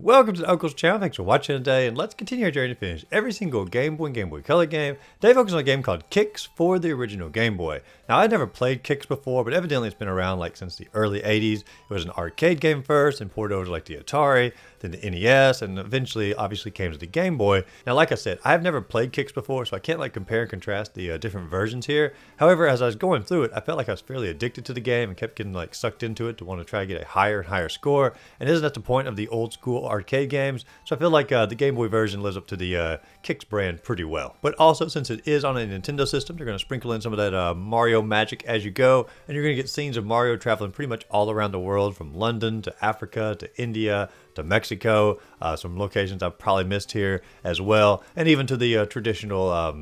Welcome to the Uncle's channel. Thanks for watching today, and let's continue our journey to finish every single Game Boy and Game Boy Color game. Today focus on a game called QIX for the original Game Boy. Now, I'd never played QIX before, but evidently it's been around like since the early 80s. It was an arcade game first, and ported over to like the Atari, then the NES, and eventually obviously came to the Game Boy. Now, like I said, I've never played QIX before, so I can't like compare and contrast the different versions here. However, as I was going through it, I felt like I was fairly addicted to the game and kept getting like sucked into it to want to try to get a higher and higher score. And isn't that the point of the old school arcade games? So I feel like the Game Boy version lives up to the QIX brand pretty well. But also, since it is on a Nintendo system, they're going to sprinkle in some of that Mario magic as you go, and you're going to get scenes of Mario traveling pretty much all around the world, from London to Africa to India to Mexico, some locations I've probably missed here as well, and even to the traditional,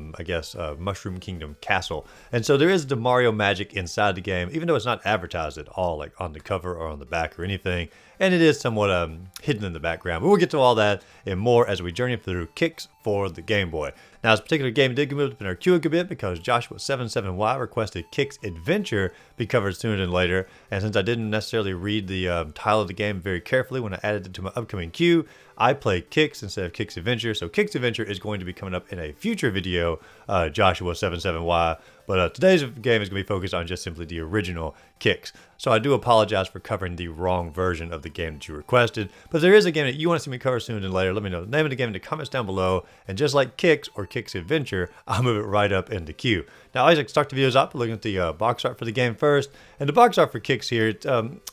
Mushroom Kingdom castle. And so there is the Mario magic inside the game, even though it's not advertised at all, like on the cover or on the back or anything, and it is somewhat hidden in the background. But we'll get to all that and more as we journey through QIX for the Game Boy. Now, this particular game did move up in our QIX a bit because Joshua77Y requested QIX Adventure be covered sooner than later, and since I didn't necessarily read the title of the game very carefully when I added it to my upcoming queue, I played QIX instead of QIX Adventure. So QIX Adventure is going to be coming up in a future video, Joshua77Y. But today's game is going to be focused on just simply the original QIX. So I do apologize for covering the wrong version of the game that you requested. But if there is a game that you want to see me cover sooner than later, let me know the name of the game in the comments down below. And just like QIX or QIX Adventure, I'll move it right up in the queue. Now, I always like to start the videos off by looking at the box art for the game first. And the box art for QIX here,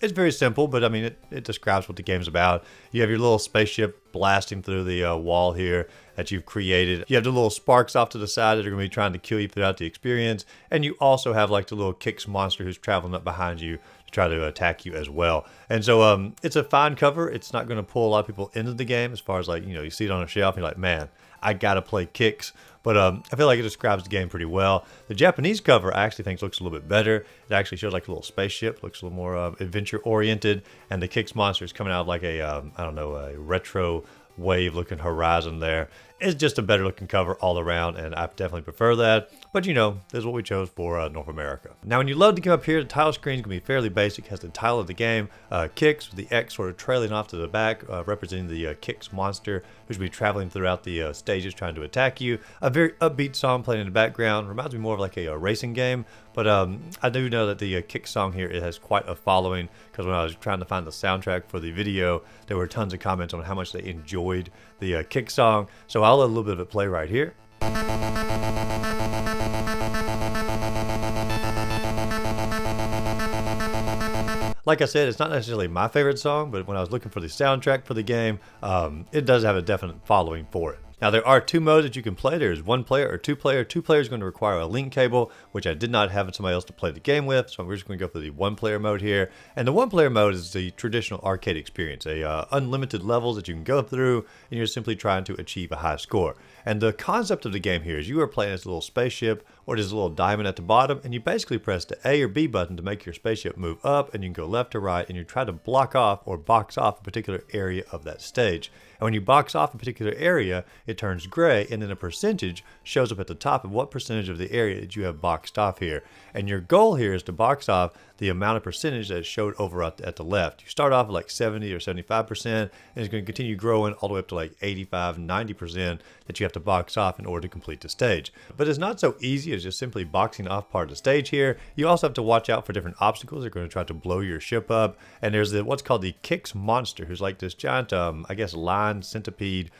it's very simple, but I mean, it describes what the game's about. You have your little spaceship blasting through the wall here that you've created. You have the little sparks off to the side that are going to be trying to kill you throughout the experience. And you also have like the little QIX monster who's traveling up behind you to try to attack you as well. And so it's a fine cover. It's not going to pull a lot of people into the game as far as like, you see it on a shelf and you're like, man, I got to play QIX. But I feel like it describes the game pretty well. The Japanese cover I actually think looks a little bit better. It actually shows like a little spaceship, looks a little more adventure oriented. And the QIX monster is coming out of like a, a retro wave looking horizon there. It's just a better looking cover all around, and I definitely prefer that. But this is what we chose for North America. Now, when you load the game up here, the title screen is going to be fairly basic. It has the title of the game, QIX, with the X sort of trailing off to the back, representing the QIX monster, who's going to be traveling throughout the stages trying to attack you. A very upbeat song playing in the background. Reminds me more of like a racing game. But I do know that the QIX song here, it has quite a following, because when I was trying to find the soundtrack for the video, there were tons of comments on how much they enjoyed the QIX song. So I'll let a little bit of it play right here. Like I said, it's not necessarily my favorite song, but when I was looking for the soundtrack for the game, it does have a definite following for it. Now, there are two modes that you can play. There's one player or two player. Two players is going to require a link cable, which I did not have somebody else to play the game with, so we're just going to go for the one player mode here. And the one player mode is the traditional arcade experience, unlimited levels that you can go through, and you're simply trying to achieve a high score. And the concept of the game here is you are playing this little spaceship, or this little diamond at the bottom, and you basically press the A or B button to make your spaceship move up, and you can go left or right, and you try to block off or box off a particular area of that stage. And when you box off a particular area, it turns gray, and then a percentage shows up at the top of what percentage of the area that you have boxed off here. And your goal here is to box off the amount of percentage that is showed over at the left. You start off at like 70 or 75%, and it's going to continue growing all the way up to like 85, 90% that you have to box off in order to complete the stage. But it's not so easy as just simply boxing off part of the stage here. You also have to watch out for different obstacles that are going to try to blow your ship up. And there's what's called the QIX monster, who's like this giant, lion centipede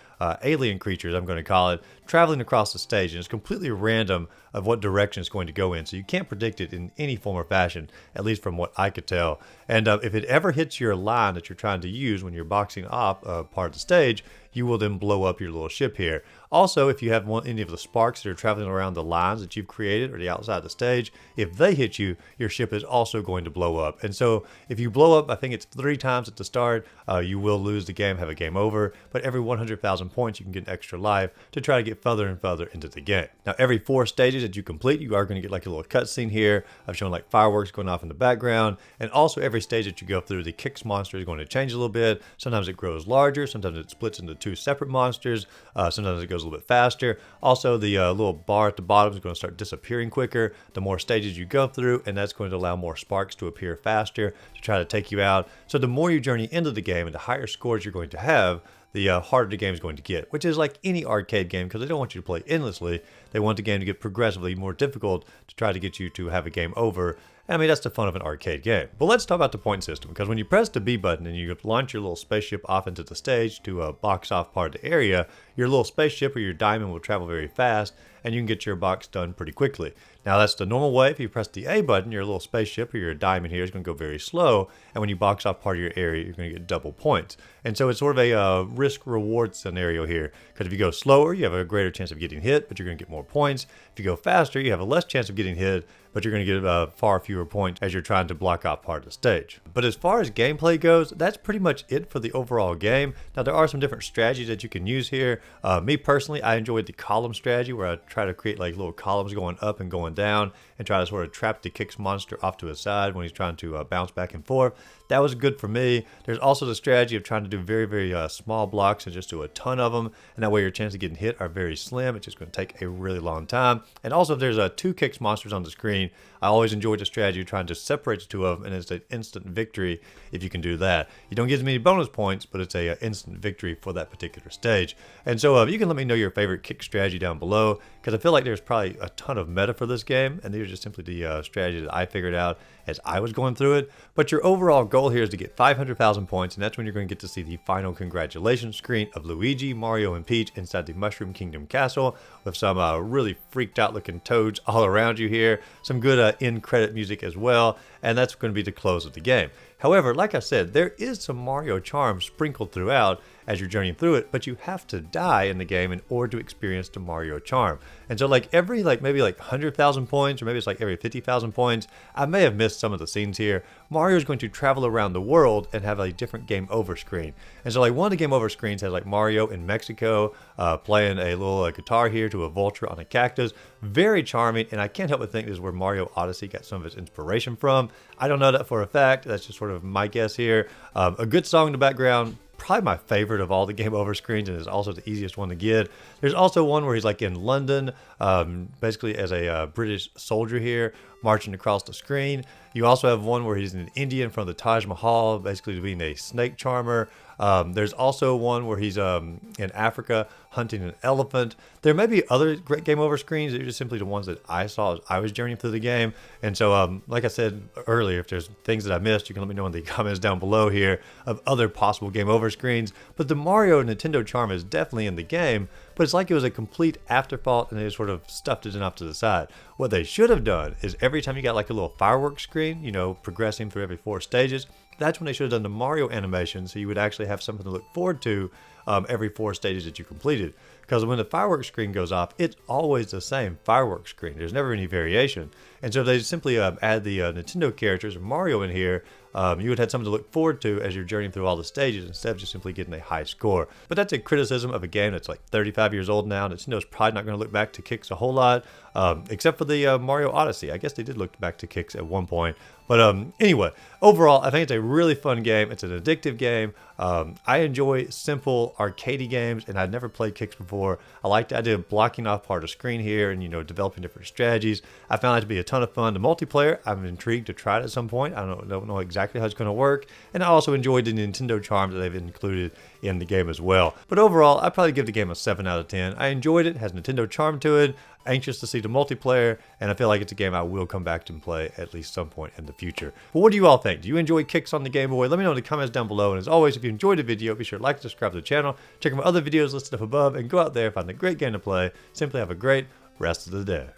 alien creatures, I'm going to call it, traveling across the stage, and it's completely random of what direction it's going to go in, so you can't predict it in any form or fashion, at least from what I could tell. And if it ever hits your line that you're trying to use when you're boxing off part of the stage, you will then blow up your little ship here. Also, if you have any of the sparks that are traveling around the lines that you've created or the outside of the stage, if they hit you, your ship is also going to blow up. And so if you blow up, I think it's 3 times at the start, you will lose the game, have a game over. But every 100,000 points, you can get an extra life to try to get further and further into the game. Now, every 4 stages that you complete, you are going to get like a little cutscene here of showing like fireworks going off in the background. And also every stage that you go through, the QIX monster is going to change a little bit. Sometimes it grows larger, sometimes it splits into 2 separate monsters, sometimes it goes a little bit faster. Also, the little bar at the bottom is going to start disappearing quicker the more stages you go through, and that's going to allow more sparks to appear faster to try to take you out. So the more you journey into the game and the higher scores you're going to have, the harder the game is going to get, which is like any arcade game because they don't want you to play endlessly. They want the game to get progressively more difficult to try to get you to have a game over. I mean, that's the fun of an arcade game. But let's talk about the point system, because when you press the B button and you launch your little spaceship off into the stage to box off part of the area, your little spaceship or your diamond will travel very fast, and you can get your box done pretty quickly. Now, that's the normal way. If you press the A button, your little spaceship or your diamond here is going to go very slow, and when you box off part of your area, you're going to get double points. And so it's sort of a risk-reward scenario here, because if you go slower, you have a greater chance of getting hit, but you're going to get more points. If you go faster, you have a less chance of getting hit, but you're going to get far fewer points as you're trying to block off part of the stage. But as far as gameplay goes, that's pretty much it for the overall game. Now, there are some different strategies that you can use here. Me personally, I enjoyed the column strategy where I try to create like little columns going up and going down and try to sort of trap the QIX monster off to his side when he's trying to bounce back and forth. That was good for me. There's also the strategy of trying to do very, very small blocks and just do a ton of them. And that way your chances of getting hit are very slim. It's just going to take a really long time. And also if there's two QIX monsters on the screen, I always enjoyed the strategy of trying to separate the two of them, and it's an instant victory if you can do that. You don't get as many bonus points, but it's a instant victory for that particular stage. And so you can let me know your favorite QIX strategy down below, because I feel like there's probably a ton of meta for this game, and these are just simply the strategies that I figured out as I was going through it. But your overall goal here is to get 500,000 points, and that's when you're going to get to see the final congratulations screen of Luigi, Mario, and Peach inside the Mushroom Kingdom Castle with some really freaked out looking toads all around you here. Some good end credit music as well, and that's going to be the close of the game. However, like I said, there is some Mario charm sprinkled throughout as you're journeying through it, but you have to die in the game in order to experience the Mario charm. And so like every maybe 100,000 points, or maybe it's like every 50,000 points, I may have missed some of the scenes here. Mario is going to travel around the world and have a different game over screen. And so like one of the game over screens has like Mario in Mexico playing a little guitar here to a vulture on a cactus. Very charming, and I can't help but think this is where Mario Odyssey got some of its inspiration from. I don't know that for a fact. That's just sort of my guess here. A good song in the background. Probably my favorite of all the game over screens, and is also the easiest one to get. There's also one where he's like in London, basically as a British soldier here, marching across the screen. You also have one where he's in India in front of the Taj Mahal, basically being a snake charmer. There's also one where he's in Africa hunting an elephant. There may be other great game over screens. They're just simply the ones that I saw as I was journeying through the game. And so, like I said earlier, if there's things that I missed, you can let me know in the comments down below here of other possible game over screens. But the Mario Nintendo charm is definitely in the game, but it's like it was a complete afterthought and they just sort of stuffed it in off to the side. What they should have done is every time you got like a little fireworks screen, you know, progressing through every 4 stages, that's when they should have done the Mario animation, so you would actually have something to look forward to every 4 stages that you completed. Because when the fireworks screen goes off, it's always the same fireworks screen. There's never any variation. And so if they simply add the Nintendo characters or Mario in here, you would have something to look forward to as you're journeying through all the stages instead of just simply getting a high score. But that's a criticism of a game that's like 35 years old now. Nintendo's probably not going to look back to QIX a whole lot, except for the Mario Odyssey. I guess they did look back to QIX at one point. But anyway, overall, I think it's a really fun game. It's an addictive game. I enjoy simple arcadey games, and I'd never played QIX before. I like the idea of blocking off part of the screen here and, you know, developing different strategies. I found that to be a ton of fun. The multiplayer, I'm intrigued to try it at some point. I don't know exactly how it's going to work. And I also enjoyed the Nintendo charms that they've included in the game as well. But overall, I'd probably give the game a 7 out of 10. I enjoyed it. It has Nintendo charm to it. Anxious to see the multiplayer, and I feel like it's a game I will come back to and play at least some point in the future. But what do you all think? Do you enjoy QIX on the Game Boy? Let me know in the comments down below. And as always, if you enjoyed the video, be sure to like and subscribe to the channel. Check out my other videos listed up above, and go out there and find a great game to play. Simply have a great rest of the day.